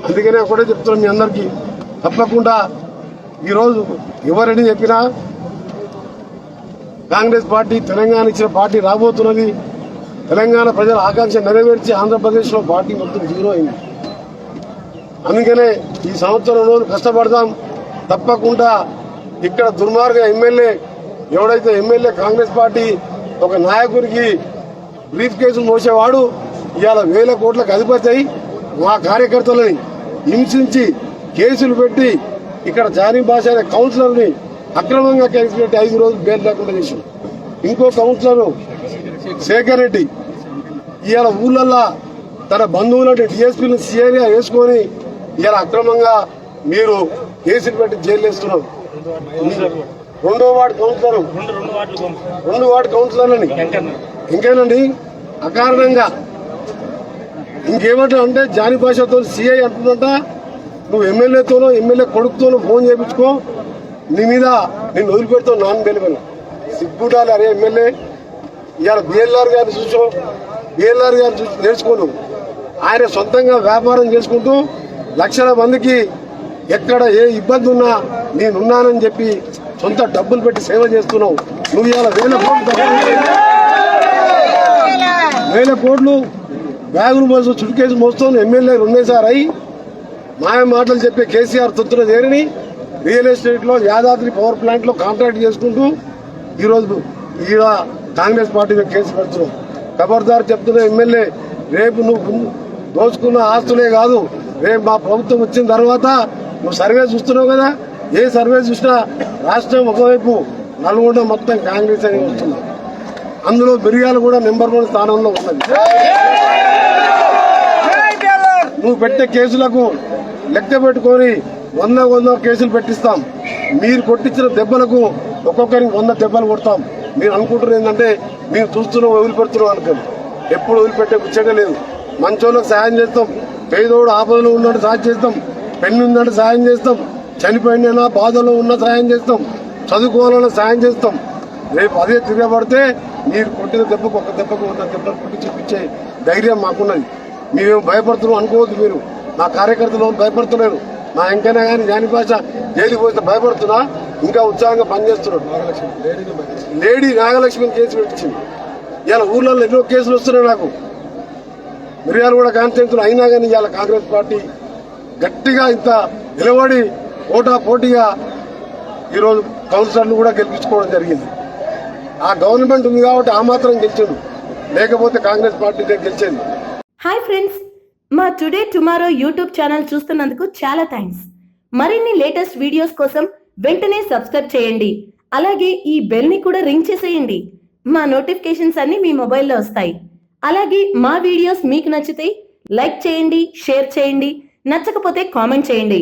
అందుకనే ఒకటే చెప్తున్నాం మీ అందరికీ, తప్పకుండా ఈరోజు ఎవరని చెప్పినా కాంగ్రెస్ పార్టీ తెలంగాణ ఇచ్చిన పార్టీ రాబోతున్నది. తెలంగాణ ప్రజల ఆకాంక్ష నెరవేర్చి ఆంధ్రప్రదేశ్లో పార్టీ మొత్తం జీరో అయింది. అందుకనే ఈ సంవత్సరం రోజు కష్టపడదాం. తప్పకుండా ఇక్కడ దుర్మార్గ ఎమ్మెల్యే ఎవడైతే ఎమ్మెల్యే కాంగ్రెస్ పార్టీ ఒక నాయకుడికి బ్రీఫ్ కేసులు మోసేవాడు ఇవాళ 1000 కోట్లకు అధిపతి అయి మా కార్యకర్తలని హింసించి కేసులు పెట్టి ఇక్కడ జానీ భాష అనే కౌన్సిలర్ని అక్రమంగా కేసు పెట్టి 5 రోజులు బెయిల్ లేకుండా చేశారు. ఇంకో కౌన్సిలర్ శేఖర్ రెడ్డి ఇవాళ ఊళ్ళల్లో తన బంధువులని డిఎస్పీని సిఐగా వేసుకొని ఇవాళ అక్రమంగా మీరు కేసులు పెట్టి జైలు వేస్తున్నారు. 2వ వార్డు కౌన్సిలర్ 2 వార్డు కౌన్సిలర్లని ఇంకేనండి అకారణంగా ఇంకేమంటా అంటే జానీ భాషతో సిఐ అంటుందంట, నువ్వు ఎమ్మెల్యేతోనో ఎమ్మెల్యే కొడుకుతోనో ఫోన్ చేయించుకో, నీ మీద నేను వదిలిపెడతావు నాన్ బెలివెల్ సిగ్గుండాలి. అరే ఎమ్మెల్యే ఇవాళ బిఎల్ఆర్ గారిని చూసో బిఎల్ఆర్ గారిని చూసి నేర్చుకోను. ఆయన సొంతంగా వ్యాపారం చేసుకుంటూ లక్షల మందికి ఎక్కడ ఏ ఇబ్బంది ఉన్నా నేనున్నానని చెప్పి సొంత డబ్బులు పెట్టి సేవ చేస్తున్నావు. నువ్వు ఇవాళ 1000 కోట్లు బ్యాగులు మోస్తూ చుట్టుకేసి మోస్తూ ఎమ్మెల్యే 2 సార్లు అయి మాయ మాటలు చెప్పే కేసీఆర్ తొత్తున చేరిని రియల్ ఎస్టేట్ లో యాదాద్రి పవర్ ప్లాంట్ లో కాంట్రాక్ట్ చేసుకుంటూ ఈరోజు ఈడ కాంగ్రెస్ పార్టీ మీద కేసు పెడుతున్నావు. ఖబర్దార్ చెప్తున్న ఎమ్మెల్యే, రేపు నువ్వు దోచుకున్న ఆస్తులే కాదు, రేపు మా ప్రభుత్వం వచ్చిన తర్వాత నువ్వు సర్వే చూస్తున్నావు కదా, ఏ సర్వే చూసినా రాష్ట్రం ఒకవైపు నల్గొండ మొత్తం కాంగ్రెస్ అని వస్తుంది. అందులో మిర్యాలు కూడా నెంబర్ 1 స్థానంలో ఉన్నది. నువ్వు పెట్టే కేసులకు లెక్క పెట్టుకొని 100 కేసులు పెట్టిస్తాం. మీరు కొట్టించిన దెబ్బలకు ఒక్కొక్కరికి 100 దెబ్బలు కొడతాం. మీరు అనుకుంటున్నారు ఏంటంటే మీరు చూస్తున్నాం వదిలిపెడుతున్నాం అనుకోండి. ఎప్పుడు వదిలిపెట్టే ముచ్చట లేదు. మంచోళ్ళకి సాయం చేస్తాం, పేదోడు ఆపదలో ఉన్నట్టు సాయం చేస్తాం, పెన్ను ఉందంటే సాయం చేస్తాం, చనిపోయినా బాధలో ఉన్న సాయం చేస్తాం, చదువుకోవాలన్నా సాయం చేస్తాం. రేపు అదే తిరగబడితే మీరు కొట్టిన దెబ్బకు 1 దెబ్బకు 100 దెబ్బలు కొట్టి చూపించే ధైర్యం మాకున్నది. మేమేం భయపడుతున్నాం అనుకోవద్దు. మీరు నా కార్యకర్తలు భయపడుతున్నారు. నా ఎంకైనా కానీ జానీ భాష జైలుకి పోతే భయపడుతున్నా, ఇంకా ఉత్సాహంగా పనిచేస్తున్నాడు. లేడీ నాగలక్ష్మిని కేసు పెట్టించింది. ఇవాళ ఊర్లలో ఎన్నో కేసులు వస్తున్నాయి నాకు. మిర్యాలు కూడా కాన్స్టిట్యూన్సీలు అయినా కానీ ఇవాళ కాంగ్రెస్ పార్టీ గట్టిగా ఇంత నిలబడి పోటాపోటీగా ఈరోజు కౌన్సిలర్లు కూడా గెలిపించుకోవడం జరిగింది. ఆ గవర్నమెంట్ ఉంది కాబట్టి ఆ మాత్రం గెలిచింది, లేకపోతే కాంగ్రెస్ పార్టీ గెలిచేది. హాయ్ ఫ్రెండ్స్, మా టుడే టుమారో యూట్యూబ్ ఛానల్ చూస్తున్నందుకు చాలా థ్యాంక్స్. మరిన్ని లేటెస్ట్ వీడియోస్ కోసం వెంటనే సబ్స్క్రైబ్ చేయండి. అలాగే ఈ బెల్ ని కూడా రింగ్ చేసేయండి. మా నోటిఫికేషన్స్ అన్ని మీ మొబైల్లో వస్తాయి. అలాగే మా వీడియోస్ మీకు నచ్చితే లైక్ చేయండి, షేర్ చేయండి, నచ్చకపోతే కామెంట్ చేయండి.